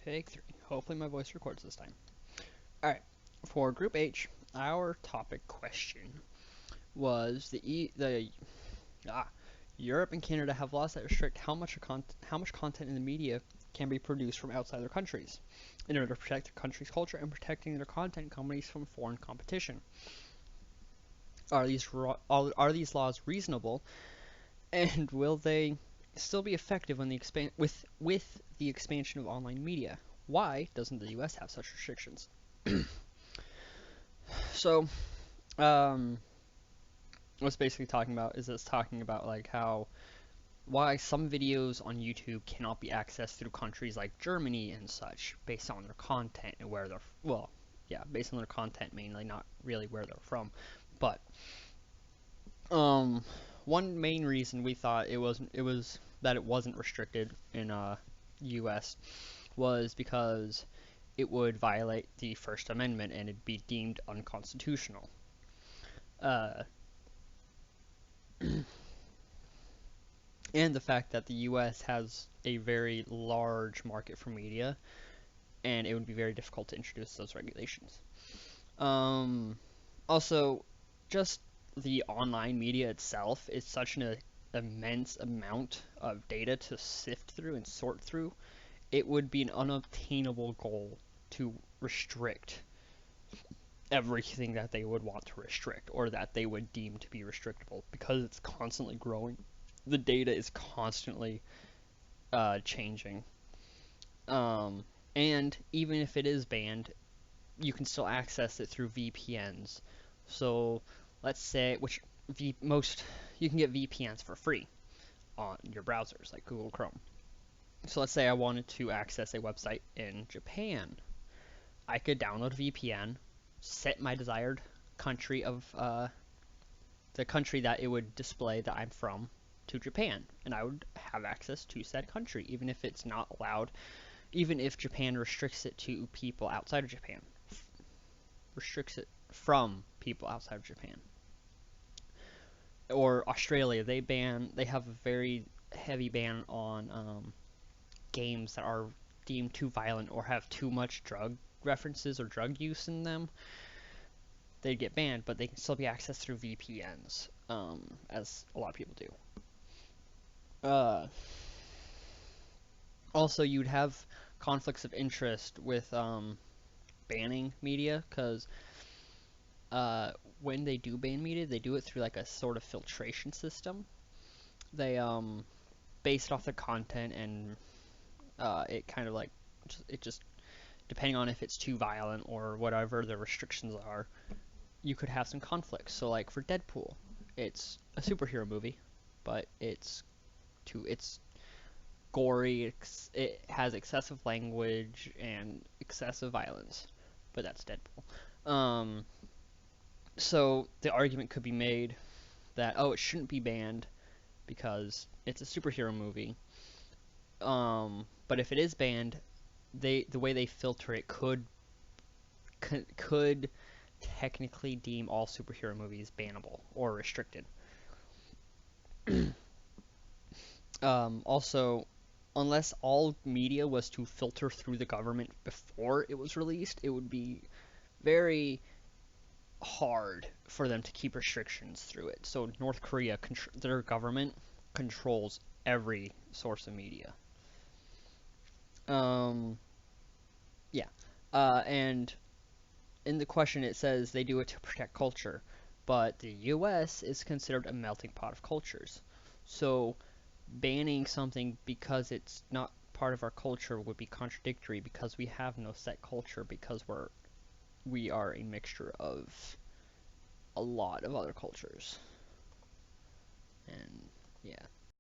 Take three. Hopefully my voice records this time. Alright, for Group H, our topic question was Europe and Canada have laws that restrict how much content in the media can be produced from outside their countries in order to protect their country's culture and protecting their content companies from foreign competition. Are these laws reasonable, and will they still be effective when with the expansion of online media? Why doesn't the U.S. have such restrictions? So, um, what's basically talking about is it's talking about like how why some videos on YouTube cannot be accessed through countries like Germany and such based on their content and where they're based on their content mainly, not really where they're from. But um, one main reason we thought it wasn't restricted in U.S. was because it would violate the First Amendment and it'd be deemed unconstitutional. Uh, and the fact that the U.S. has a very large market for media, and it would be very difficult to introduce those regulations. Um, Also, just the online media itself is such an immense amount of data to sift through and sort through. It would be an unobtainable goal to restrict everything that they would want to restrict or that they would deem to be restrictable because it's constantly growing. The data is constantly changing. Um, and even if it is banned, you can still access it through VPNs. So let's say, most you can get VPNs for free on your browsers like Google Chrome. So let's say I wanted to access a website in Japan. I could download a VPN, set my desired country of the country that it would display that I'm from to Japan, and I would have access to said country, even if it's not allowed, even if Japan restricts it to people outside of Japan, restricts it from people outside of Japan. Or Australia, they have a very heavy ban on games that are deemed too violent or have too much drug references or drug use in them. They get banned, but they can still be accessed through VPNs, as a lot of people do. Also, you'd have conflicts of interest with banning media because when they do ban media, they do it through like a sort of filtration system. They base it off the content, and it kind of like it just depending on if it's too violent or whatever the restrictions are, you could have some conflicts. So like for Deadpool, it's a superhero movie, but it's gory, it has excessive language and excessive violence, but that's Deadpool. So the argument could be made that it shouldn't be banned because it's a superhero movie. But if it is banned, the way they filter it could technically deem all superhero movies bannable or restricted. Also, unless all media was to filter through the government before it was released, it would be very hard for them to keep restrictions through it. So North Korea, their government controls every source of media. Um, yeah, and in the question it says they do it to protect culture, but the U.S. is considered a melting pot of cultures. So banning something because it's not part of our culture would be contradictory because we have no set culture because we are a mixture of a lot of other cultures. And yeah.